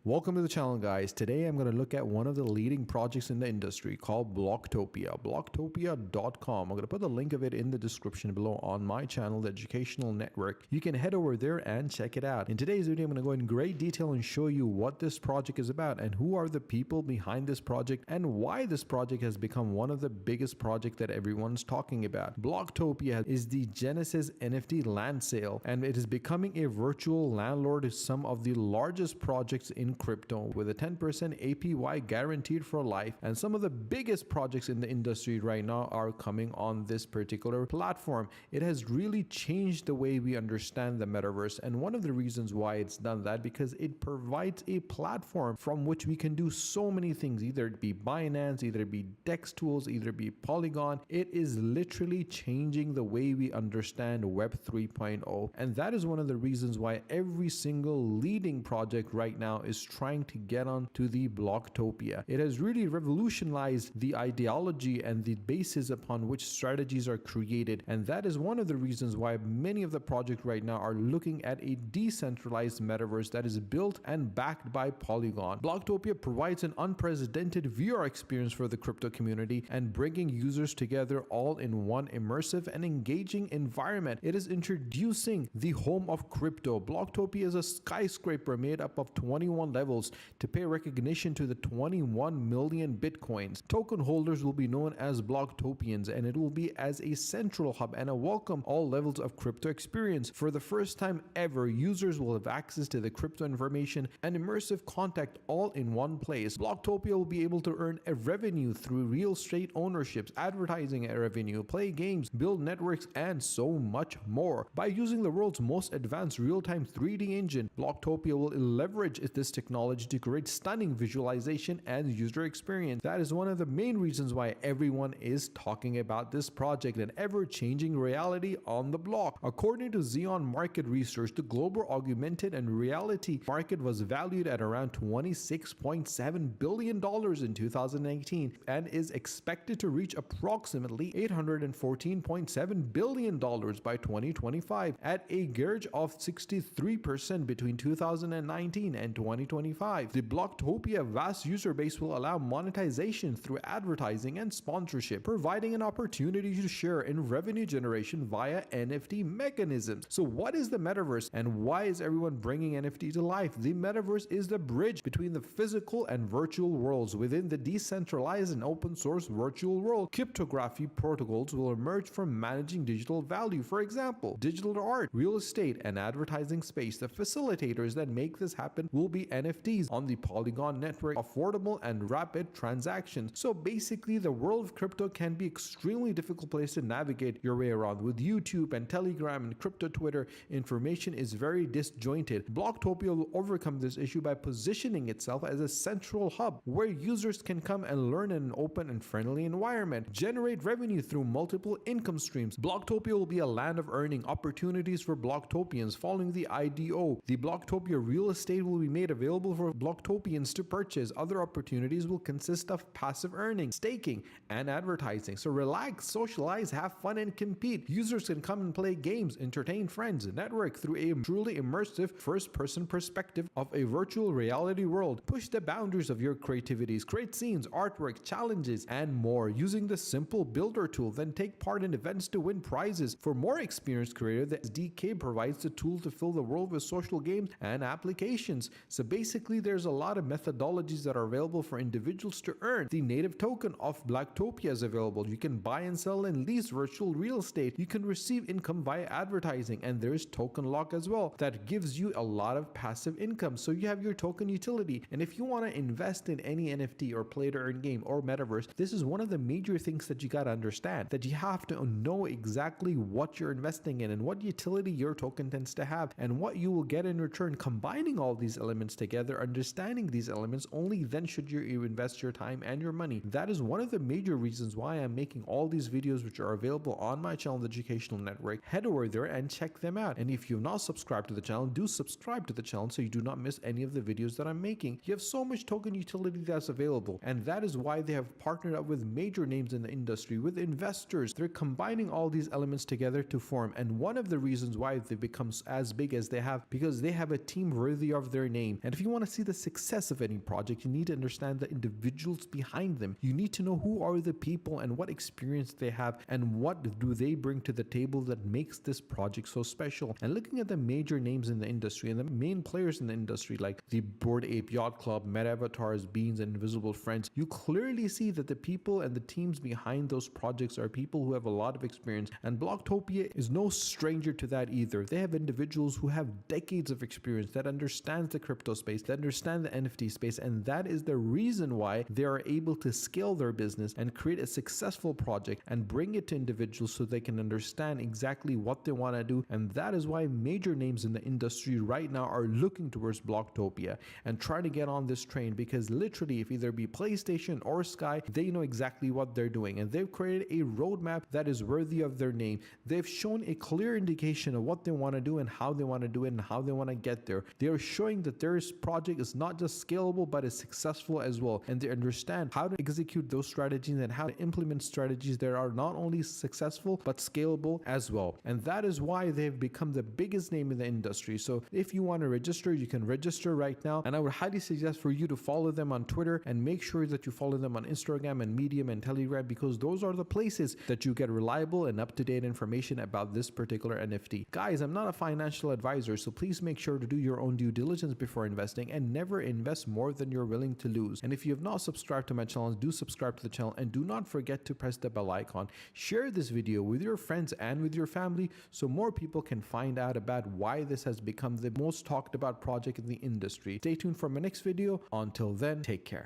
Welcome to the channel, guys. Today I'm going to look at one of the leading projects in the industry called Bloktopia, bloktopia.com. I'm going to put the link of it in the description below on my channel, the Educational Network. You can head over there and check it out. In today's video, I'm going to go in great detail and show you what this project is about and who are the people behind this project and why this project has become one of the biggest projects that everyone's talking about. Bloktopia is the Genesis NFT land sale, and it is becoming a virtual landlord of some of the largest projects in crypto with a 10% APY guaranteed for life, and some of the biggest projects in the industry right now are coming on this particular platform. It has really changed the way we understand the metaverse, and one of the reasons why it's done that because it provides a platform from which we can do so many things, either it be Binance, either it be DEX tools, either it be Polygon. It is literally changing the way we understand Web 3.0, and that is one of the reasons why every single leading project right now is trying to get on to the Bloktopia. It has really revolutionized the ideology and the basis upon which strategies are created, and that is one of the reasons why many of the projects right now are looking at a decentralized metaverse that is built and backed by Polygon. Bloktopia provides an unprecedented VR experience for the crypto community and bringing users together all in one immersive and engaging environment. It is introducing the home of crypto. Bloktopia is a skyscraper made up of 21 levels to pay recognition to the 21 million bitcoins. Token holders will be known as Bloktopians, and it will be as a central hub and a welcome all levels of crypto experience. For the first time ever, users will have access to the crypto information and immersive content all in one place. Bloktopia will be able to earn a revenue through real estate ownerships, advertising revenue, play games, build networks, and so much more. By using the world's most advanced real-time 3D engine, Bloktopia will leverage this technology to create stunning visualization and user experience. That is one of the main reasons why everyone is talking about this project, an ever-changing reality on the block. According to Xeon Market Research, the global augmented and reality market was valued at around $26.7 billion in 2019 and is expected to reach approximately $814.7 billion by 2025 at a gauge of 63% between 2019 and 2025. The Bloktopia vast user base will allow monetization through advertising and sponsorship, providing an opportunity to share in revenue generation via NFT mechanisms. So what is the metaverse and why is everyone bringing NFT to life? The metaverse is the bridge between the physical and virtual worlds. Within the decentralized and open source virtual world, cryptography protocols will emerge from managing digital value. For example, digital art, real estate, and advertising space. The facilitators that make this happen will be NFTs on the Polygon network, affordable and rapid transactions. So basically, the world of crypto can be extremely difficult place to navigate your way around. With YouTube and Telegram and crypto Twitter, information is very disjointed. Bloktopia will overcome this issue by positioning itself as a central hub where users can come and learn in an open and friendly environment, generate revenue through multiple income streams. Bloktopia will be a land of earning opportunities for Bloktopians. Following the IDO, the Bloktopia real estate will be made available for Bloktopians to purchase. Other opportunities will consist of passive earning, staking, and advertising. So relax, socialize, have fun, and compete. Users can come and play games, entertain friends, network through a truly immersive first-person perspective of a virtual reality world. Push the boundaries of your creativities, create scenes, artwork, challenges, and more using the simple builder tool. Then take part in events to win prizes. For more experienced creator, the SDK provides the tool to fill the world with social games and applications. So basically, there's a lot of methodologies that are available for individuals to earn. The native token of Bloktopia is available. You can buy and sell and lease virtual real estate. You can receive income via advertising, and there's token lock as well that gives you a lot of passive income. So you have your token utility, and if you want to invest in any NFT or play to earn game or metaverse, this is one of the major things that you got to understand, that you have to know exactly what you're investing in and what utility your token tends to have and what you will get in return. Combining all these elements together, understanding these elements, only then should you invest your time and your money. That is one of the major reasons why I'm making all these videos, which are available on my channel, the Educational Network. Head over there and check them out. And if you've not subscribed to the channel, do subscribe to the channel so you do not miss any of the videos that I'm making. You have so much token utility that's available, and that is why they have partnered up with major names in the industry, with investors. They're combining all these elements together to form, and one of the reasons why they've become as big as they have, because they have a team worthy of their name. And And if you want to see the success of any project, you need to understand the individuals behind them. You need to know who are the people and what experience they have and what do they bring to the table that makes this project so special. And looking at the major names in the industry and the main players in the industry like the Bored Ape Yacht Club, Meta Avatars, Beans, and Invisible Friends, you clearly see that the people and the teams behind those projects are people who have a lot of experience. And Bloktopia is no stranger to that either. They have individuals who have decades of experience that understands the crypto space, that understand the NFT space, and that is the reason why they are able to scale their business and create a successful project and bring it to individuals so they can understand exactly what they want to do. And that is why major names in the industry right now are looking towards Bloktopia and trying to get on this train, because literally if either be PlayStation or Sky, they know exactly what they're doing and they've created a roadmap that is worthy of their name. They've shown a clear indication of what they want to do and how they want to do it and how they want to get there. They are showing that their project is not just scalable but is successful as well, and they understand how to execute those strategies and how to implement strategies that are not only successful but scalable as well. And that is why they've become the biggest name in the industry. So if you want to register, you can register right now, and I would highly suggest for you to follow them on Twitter and make sure that you follow them on Instagram and Medium and Telegram, because those are the places that you get reliable and up-to-date information about this particular NFT. Guys, I'm not a financial advisor, so please make sure to do your own due diligence before investing and never invest more than you're willing to lose. And if you have not subscribed to my channel, do subscribe to the channel and do not forget to press the bell icon. Share this video with your friends and with your family so more people can find out about why this has become the most talked about project in the industry. Stay tuned for my next video. Until then, take care.